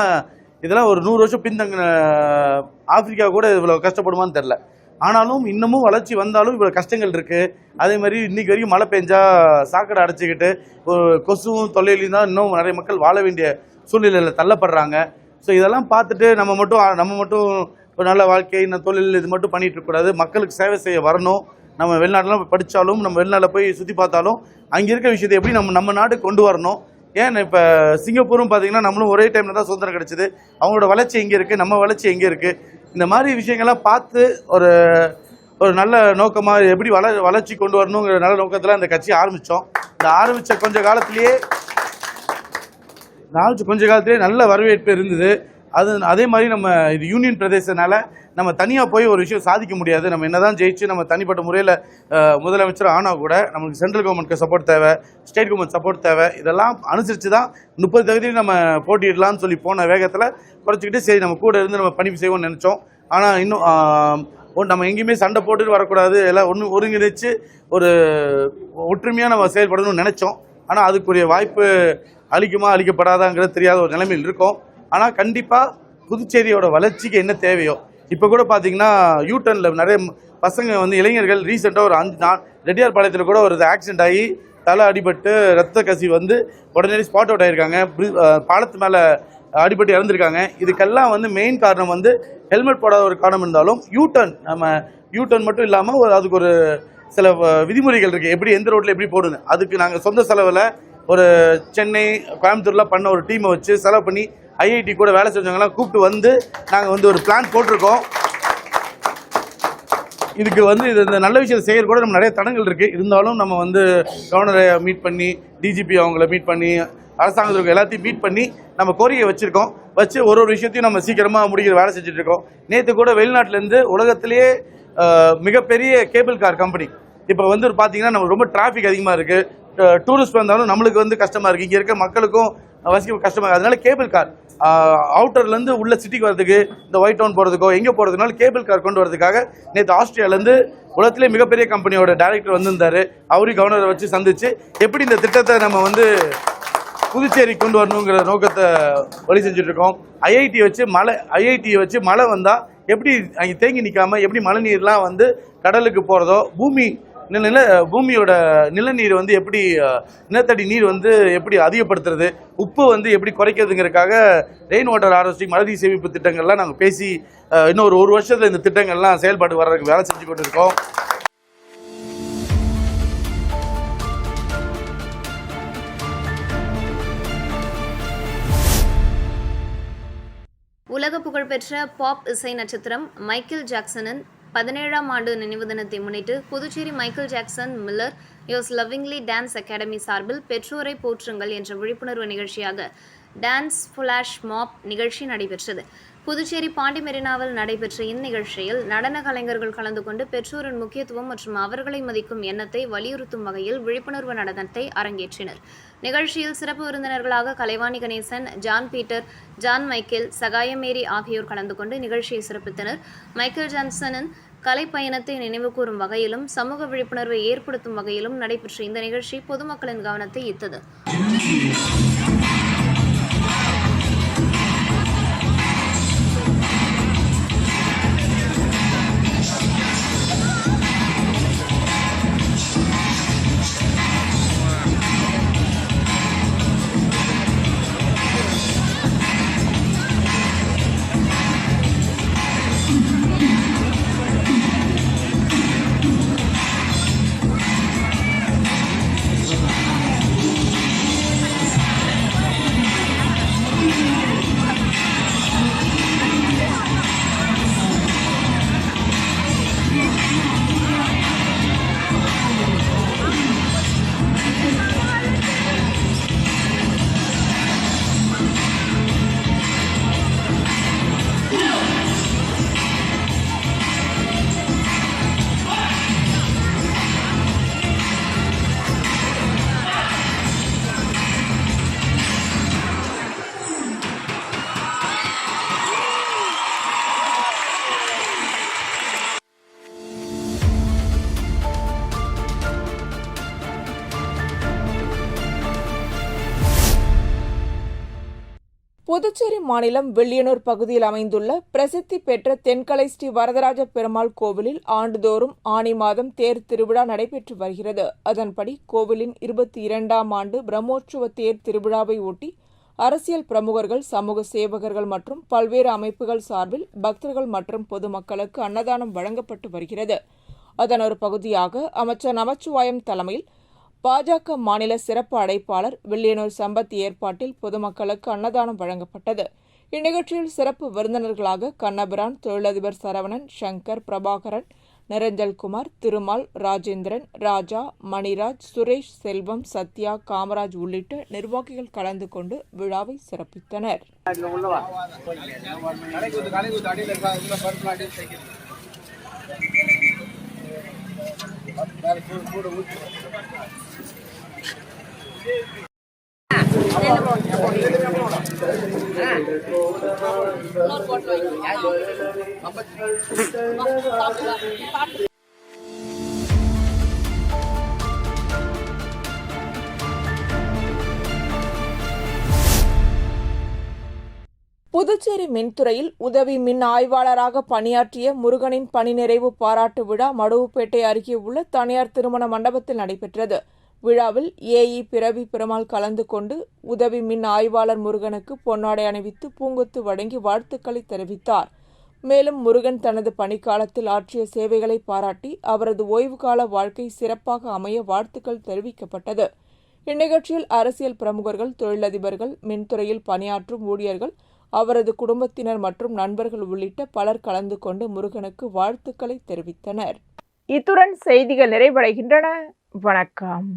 இதெல்லாம் ஒரு 100 வருஷம் பின்தங்கின ஆப்பிரிக்கா கூட இவ்வளோ கஷ்டப்படுமான்னு தெரில. ஆனாலும் இன்னமும் வளர்ச்சி வந்தாலும் இவ்வளோ கஷ்டங்கள் இருக்குது. அதே மாதிரி இன்னைக்கு வரைக்கும் மழை பெஞ்சா சாக்கடை அடைச்சிக்கிட்டு கொசுவும் தொல்லையிலையும் தான் இன்னும் நிறைய மக்கள் வாழ வேண்டிய சூழ்நிலையில் தள்ளப்படுறாங்க. ஸோ இதெல்லாம் பார்த்துட்டு நம்ம மட்டும் ஒரு நல்ல வாழ்க்கை, இந்த தொழில் இது மட்டும் பண்ணிட்டு இருக்கக்கூடாது. மக்களுக்கு சேவை செய்ய வரணும். நம்ம வெளிநாட்டிலாம் படித்தாலும், நம்ம வெளிநாட்டில் போய் சுற்றி பார்த்தாலும் அங்கே இருக்கிற விஷயத்தை எப்படி நம்ம நாட்டுக்கு கொண்டு வரணும். ஏன் இப்போ சிங்கப்பூரும் பார்த்தீங்கன்னா நம்மளும் ஒரே டைமில் தான் சுதந்திரம் கிடச்சிது. அவங்களோட வளர்ச்சி எங்கே இருக்குது, நம்ம வளர்ச்சி எங்கே இருக்குது, இந்த மாதிரி விஷயங்கள்லாம் பார்த்து ஒரு நல்ல நோக்கமாக எப்படி வளர்ச்சி கொண்டு வரணுங்கிற நல்ல நோக்கத்தில் அந்த கட்சி ஆரம்பித்தோம். இந்த ஆரம்பித்த கொஞ்ச காலத்திலேயே நல்ல வரவேற்பு இருந்தது. அதே மாதிரி நம்ம இது யூனியன் பிரதேசனால நம்ம தனியாக போய் ஒரு விஷயம் சாதிக்க முடியாது. நம்ம என்னதான் ஜெயிச்சு நம்ம தனிப்பட்ட முறையில் முதலமைச்சர் ஆனால் கூட நமக்கு சென்ட்ரல் கவர்மெண்ட்க்கு சப்போர்ட் தேவை, ஸ்டேட் கவர்மெண்ட் சப்போர்ட் தேவை. இதெல்லாம் அனுசரித்து தான் 30 தொகுதியில் நம்ம போட்டியிடலாம்னு சொல்லி போன வேகத்தில் குறைச்சிக்கிட்டு சரி நம்ம கூட இருந்து நம்ம பணி செய்வோம்னு நினச்சோம். ஆனால் இன்னும் நம்ம எங்கேயுமே சண்டை போட்டுட்டு வரக்கூடாது, எல்லாம் ஒருங்கிணைச்சு ஒரு ஒற்றுமையாக நம்ம செயல்படணும்னு நினச்சோம். ஆனால் அதுக்குரிய வாய்ப்பு அளிக்கப்படாதாங்கிறது தெரியாத ஒரு நிலைமையில் இருக்கோம். ஆனால் கண்டிப்பாக புதுச்சேரியோட வளர்ச்சிக்கு என்ன தேவையோ, இப்போ கூட பார்த்தீங்கன்னா யூடர்னில் நிறைய பசங்க இளைஞர்கள் ரீசெண்டாக ஒரு 5 நாள் ரெட்டியார் பாளையத்தில் கூட ஒரு ஆக்சிடென்ட் ஆகி தலை அடிபட்டு ரத்த கசிவு உடனடி ஸ்பாட் அவுட் ஆகியிருக்காங்க. பாலத்து மேலே அடிபட்டு இறந்துருக்காங்க. இதுக்கெல்லாம் மெயின் காரணம் ஹெல்மெட் போடாத ஒரு காரணம் இருந்தாலும் யூடர்ன் மட்டும் இல்லாமல் அதுக்கு ஒரு சில விதிமுறைகள் இருக்குது. எப்படி எந்த ரோட்டில் எப்படி போடுங்க, அதுக்கு நாங்கள் சொந்த செலவில் ஒரு சென்னை, கோயம்புத்தூர்லாம் பண்ண ஒரு டீமை வச்சு செலவு பண்ணி ஐஐடி கூட வேலை செஞ்சவங்கலாம் கூப்பிட்டு நாங்கள் ஒரு பிளான் போட்டிருக்கோம். இதுக்கு இந்த நல்ல விஷயத்தை செய்யறது கூட நம்ம நிறைய தடங்கள் இருக்குது. இருந்தாலும் நம்ம கவர்னரை மீட் பண்ணி, டிஜிபி அவங்கள மீட் பண்ணி, அரசாங்கத்துக்கு எல்லாத்தையும் மீட் பண்ணி நம்ம கோரிக்கை வச்சு ஒரு விஷயத்தையும் நம்ம சீக்கிரமாக முடிக்கிற வேலை செஞ்சுட்டு இருக்கோம். நேற்று கூட வெளிநாட்டிலேருந்து உலகத்திலேயே மிகப்பெரிய கேபிள் கார் கம்பெனி இப்போ வந்து பார்த்தீங்கன்னா நம்ம ரொம்ப டிராஃபிக் அதிகமாக இருக்குது, டூரிஸ்ட் வந்தாலும் நம்மளுக்கு வந்து கஷ்டமாக இருக்குது, இங்கே இருக்க மக்களுக்கும் வசிக்க கஷ்டமாக இருக்குது. அதனால கேபிள் கார் அவுட்டர்லேருந்து உள்ள சிட்டிக்கு வரதுக்கு, இந்த ஒயிட் டவுன் போகிறதுக்கோ எங்கே போகிறதுனால கேபிள் கார் கொண்டு வரதுக்காக நேற்று ஆஸ்திரேலியாவிலேருந்து உலகத்திலே மிகப்பெரிய கம்பெனியோட டைரக்டர் வந்திருந்தார். அவரையும் கவர்னரை வச்சு சந்திச்சு எப்படி இந்த திட்டத்தை நம்ம வந்து புதுச்சேரி கொண்டு வரணுங்கிற நோக்கத்தை வழி செஞ்சுட்டு இருக்கோம். ஐஐடியை வச்சு மழை வந்தால் எப்படி அங்கே தேங்கி நிற்காம எப்படி மழை நீர்லாம் வந்து கடலுக்கு போகிறதோ, பூமியோட நிலநீர் வந்து எப்படி நிலத்தடி நீர் வந்து எப்படி அதிகப்படுத்துறது, உப்பு வந்து எப்படி குறைக்கிறதுங்கிறதுக்காக ரெயின் வாட்டர் ஹார்வெஸ்டிங் மழை நீர் சேமிப்பு திட்டங்கள்லாம் நாங்கள் பேசி இன்னும் ஒரு வருஷத்தில் இந்த திட்டங்கள்லாம் செயல்பாடு வர்றதுக்கு வேலை செஞ்சு கொண்டு இருக்கோம். உலக புகழ்பெற்ற பாப் இசை நட்சத்திரம் மைக்கேல் ஜாக்சனின் 17ஆம் ஆண்டு நினைவு தினத்தை முன்னிட்டு புதுச்சேரி மைக்கேல் ஜாக்சன் மில்லர் யோஸ் லவ்விங்லி டான்ஸ் அகாடமி சார்பில் பெற்றோரை போற்றுங்கள் என்ற விழிப்புணர்வு நிகழ்ச்சியாக டான்ஸ் ஃபிளாஷ் மாப் நிகழ்ச்சி நடைபெற்றது. புதுச்சேரி பாண்டி மெரினாவில் நடைபெற்ற இந்நிகழ்ச்சியில் நடன கலைஞர்கள் கலந்து கொண்டு பெற்றோரின் முக்கியத்துவம் மற்றும் அவர்களை மதிக்கும் எண்ணத்தை வலியுறுத்தும் வகையில் விழிப்புணர்வு நடனத்தை அரங்கேற்றினர். நிகழ்ச்சியில் சிறப்பு விருந்தினர்களாக Kalaivani Ganesan, John Peter, John Michael, Sagayamary ஆகியோர் கலந்து கொண்டு நிகழ்ச்சியை சிறப்பித்தனர். மைக்கேல் ஜாக்சனின் கலை பயணத்தை நினைவுகூரும் வகையிலும் சமூக விழிப்புணர்வை ஏற்படுத்தும் வகையிலும் நடைபெற்ற இந்த நிகழ்ச்சி பொதுமக்களின் கவனத்தை ஈர்த்தது. புதுச்சேரி மாநிலம் வில்லியனூர் பகுதியில் அமைந்துள்ள பிரசித்தி பெற்ற தென்கலை ஸ்ரீ வரதராஜ பெருமாள் கோவிலில் ஆண்டுதோறும் ஆனி மாதம் தேர் திருவிழா நடைபெற்று வருகிறது. அதன்படி கோவிலின் 22ஆம் ஆண்டு பிரம்மோற்சவ தேர் திருவிழாவை ஒட்டி அரசியல் பிரமுகர்கள், சமூக சேவகர்கள் மற்றும் பல்வேறு அமைப்புகள் சார்பில் பக்தர்கள் மற்றும் பொதுமக்களுக்கு அன்னதானம் வழங்கப்பட்டு வருகிறது. அதன் ஒரு பகுதியாக அமைச்சர் நமச்சிவாயம் தலைமையில் பாஜக மாநில சிறப்பு அழைப்பாளர் வில்லியனூர் சம்பத் ஏற்பாட்டில் பொதுமக்களுக்கு அன்னதானம் வழங்கப்பட்டது. இந்நிகழ்ச்சியில் சிறப்பு விருந்தினர்களாக கண்ணபிரான், தொழிலதிபர் சரவணன், சங்கர், பிரபாகரன், நிரஞ்சல்குமார், திருமால், ராஜேந்திரன், ராஜா, மணிராஜ், சுரேஷ், செல்வம், சத்யா, காமராஜ் உள்ளிட்ட நிர்வாகிகள் கலந்து கொண்டு விழாவை சிறப்பித்தனர். புதுச்சேரி மின்துறையில் உதவி மின் ஆய்வாளராக பணியாற்றிய முருகனின் பணி நிறைவு பாராட்டு விழா மடுவுப்பேட்டை அருகே உள்ள தனியார் திருமண மண்டபத்தில் நடைபெற்றது. விழாவில் ஏஇ பிறவி பெருமாள் கலந்து கொண்டு உதவி மின் ஆய்வாளர் முருகனுக்கு பொன்னாடை அணிவித்து பூங்கொத்து வழங்கி வாழ்த்துக்களை தெரிவித்தார். மேலும் முருகன் தனது பணிக்காலத்தில் ஆற்றிய சேவைகளை பாராட்டி அவரது ஓய்வுகால வாழ்க்கை சிறப்பாக அமைய வாழ்த்துக்கள் தெரிவிக்கப்பட்டது. இந்நிகழ்ச்சியில் அரசியல் பிரமுகர்கள், தொழிலதிபர்கள், மின்துறையில் பணியாற்றும் ஊழியர்கள், அவரது குடும்பத்தினர் மற்றும் நண்பர்கள் உள்ளிட்ட பலர் கலந்து கொண்டு முருகனுக்கு வாழ்த்துக்களை தெரிவித்தனர். இத்துடன் செய்திகள் நிறைவடைகின்றன. வணக்கம்.